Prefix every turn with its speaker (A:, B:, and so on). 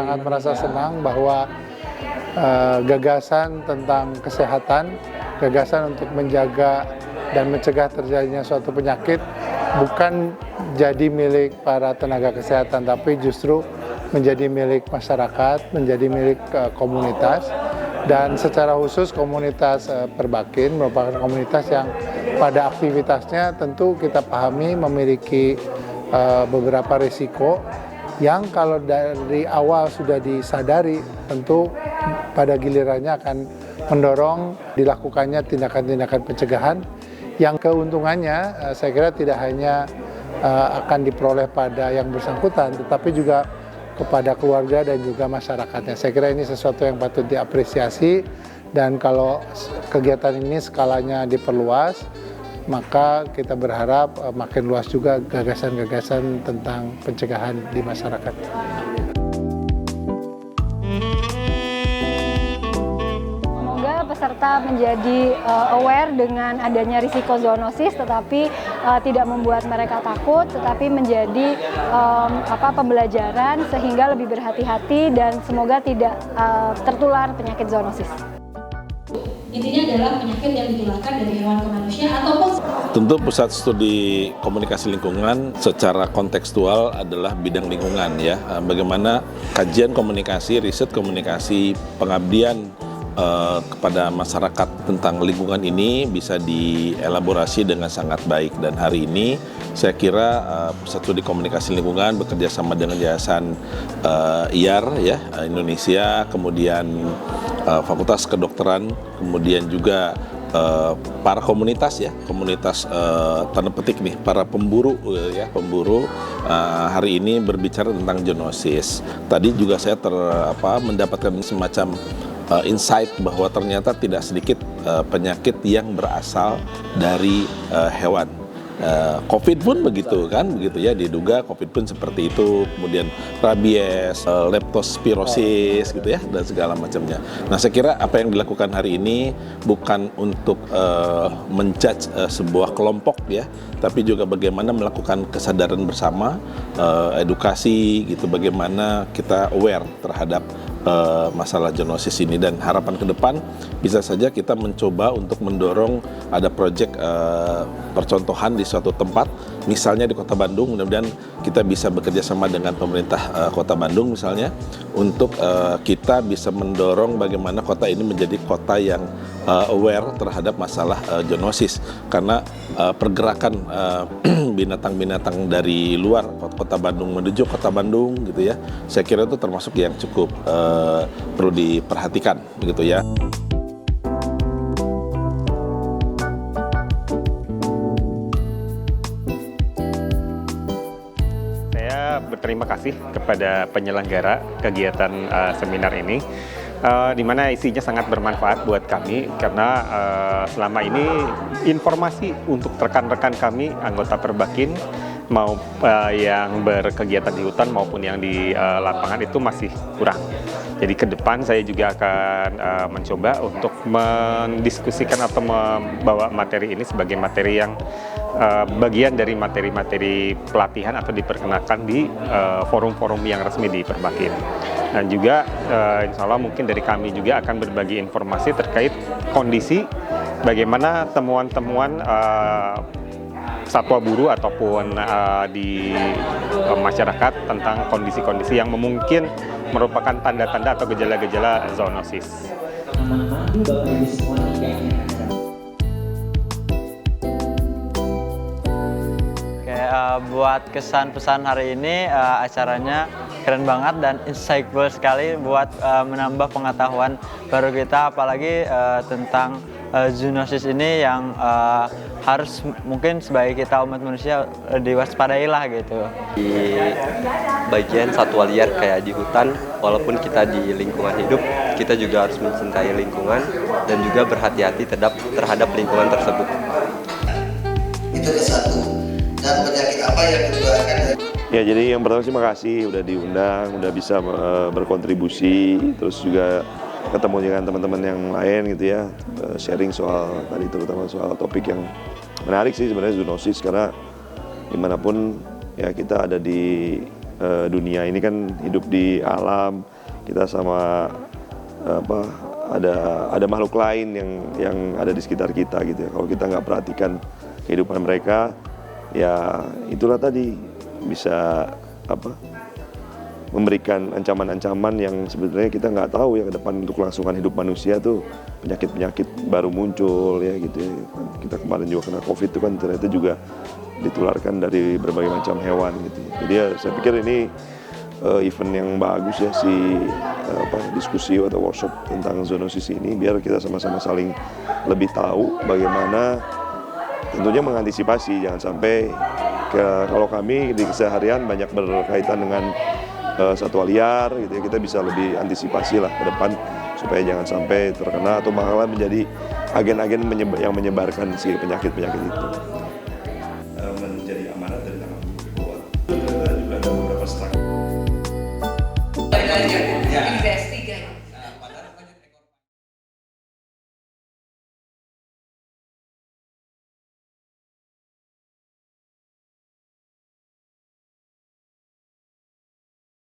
A: sangat merasa senang bahwa gagasan tentang kesehatan, gagasan untuk menjaga dan mencegah terjadinya suatu penyakit bukan jadi milik para tenaga kesehatan, tapi justru menjadi milik masyarakat, menjadi milik komunitas. Dan secara khusus komunitas Perbakin merupakan komunitas yang pada aktivitasnya tentu kita pahami memiliki beberapa risiko yang kalau dari awal sudah disadari tentu pada gilirannya akan mendorong dilakukannya tindakan-tindakan pencegahan yang keuntungannya saya kira tidak hanya akan diperoleh pada yang bersangkutan tetapi juga kepada keluarga dan juga masyarakatnya. Saya kira ini sesuatu yang patut diapresiasi dan kalau kegiatan ini skalanya diperluas maka kita berharap makin luas juga gagasan-gagasan tentang pencegahan di masyarakat.
B: Semoga peserta menjadi aware dengan adanya risiko zoonosis, tetapi tidak membuat mereka takut, tetapi menjadi pembelajaran sehingga lebih berhati-hati dan semoga tidak tertular penyakit zoonosis.
C: Intinya adalah penyakit yang ditularkan dari hewan ke manusia ataupun
D: tentu Pusat Studi Komunikasi Lingkungan secara kontekstual adalah bidang lingkungan ya. Bagaimana kajian komunikasi, riset komunikasi, pengabdian kepada masyarakat tentang lingkungan ini bisa dielaborasi dengan sangat baik dan hari ini saya kira Pusat Studi Komunikasi Lingkungan bekerja sama dengan Yayasan IAR ya Indonesia, kemudian Fakultas Kedokteran, kemudian juga para komunitas ya, komunitas tanda petik nih, para pemburu pemburu hari ini berbicara tentang zoonosis. Tadi juga saya mendapatkan semacam insight bahwa ternyata tidak sedikit penyakit yang berasal dari hewan. COVID pun begitu ya, diduga COVID pun seperti itu, kemudian rabies, leptospirosis gitu ya, dan segala macamnya. Nah saya kira apa yang dilakukan hari ini bukan untuk menjudge sebuah kelompok ya, tapi juga bagaimana melakukan kesadaran bersama, edukasi gitu, bagaimana kita aware terhadap masalah zoonosis ini dan harapan ke depan bisa saja kita mencoba untuk mendorong ada proyek percontohan di suatu tempat, misalnya di Kota Bandung, mudah-mudahan kita bisa bekerja sama dengan pemerintah Kota Bandung misalnya untuk kita bisa mendorong bagaimana kota ini menjadi kota yang aware terhadap masalah zoonosis karena pergerakan binatang-binatang dari luar Kota Bandung menuju Kota Bandung gitu ya, saya kira itu termasuk yang cukup perlu diperhatikan begitu ya.
E: Saya berterima kasih kepada penyelenggara kegiatan seminar ini, di mana isinya sangat bermanfaat buat kami karena selama ini informasi untuk rekan-rekan kami anggota Perbakin mau yang berkegiatan di hutan maupun yang di lapangan itu masih kurang. Jadi ke depan saya juga akan mencoba untuk mendiskusikan atau membawa materi ini sebagai materi yang bagian dari materi-materi pelatihan atau diperkenalkan di forum-forum yang resmi di Perbakin. Dan juga insya Allah mungkin dari kami juga akan berbagi informasi terkait kondisi bagaimana temuan-temuan satwa buru ataupun di masyarakat tentang kondisi-kondisi yang mungkin merupakan tanda-tanda atau gejala-gejala zoonosis.
F: Buat kesan pesan hari ini acaranya keren banget dan insightful sekali buat menambah pengetahuan baru kita, apalagi tentang zoonosis ini yang harus mungkin sebagai kita umat manusia diwaspadai lah gitu.
G: Di bagian satwa liar kayak di hutan, walaupun kita di lingkungan hidup, kita juga harus mencintai lingkungan dan juga berhati-hati terhadap lingkungan tersebut.
H: Itu ke satu. Dan penyakit apa yang ditularkan?
I: Ya, jadi yang pertama terima kasih udah diundang, udah bisa berkontribusi, terus juga ketemu dengan teman-teman yang lain gitu ya, sharing soal tadi terutama soal topik yang menarik sih sebenarnya zoonosis, karena dimanapun ya kita ada di dunia ini kan hidup di alam, kita sama ada makhluk lain yang ada di sekitar kita gitu ya. Kalau kita nggak perhatikan kehidupan mereka, ya itulah tadi bisa memberikan ancaman-ancaman yang sebenarnya kita nggak tahu ya ke depan untuk kelangsungan hidup manusia tuh penyakit-penyakit baru muncul ya gitu ya. Kita kemarin juga kena COVID itu kan ternyata juga ditularkan dari berbagai macam hewan gitu. Jadi ya saya pikir ini event yang bagus ya diskusi atau workshop tentang zoonosis ini biar kita sama-sama saling lebih tahu bagaimana tentunya mengantisipasi jangan sampai kalau kami di keseharian banyak berkaitan dengan satwa liar gitu ya, kita bisa lebih antisipasi lah ke depan supaya jangan sampai terkena atau malah menjadi agen-agen yang menyebarkan si penyakit-penyakit itu. Menjadi amanat dari tangan bahwa juga ada beberapa strategi.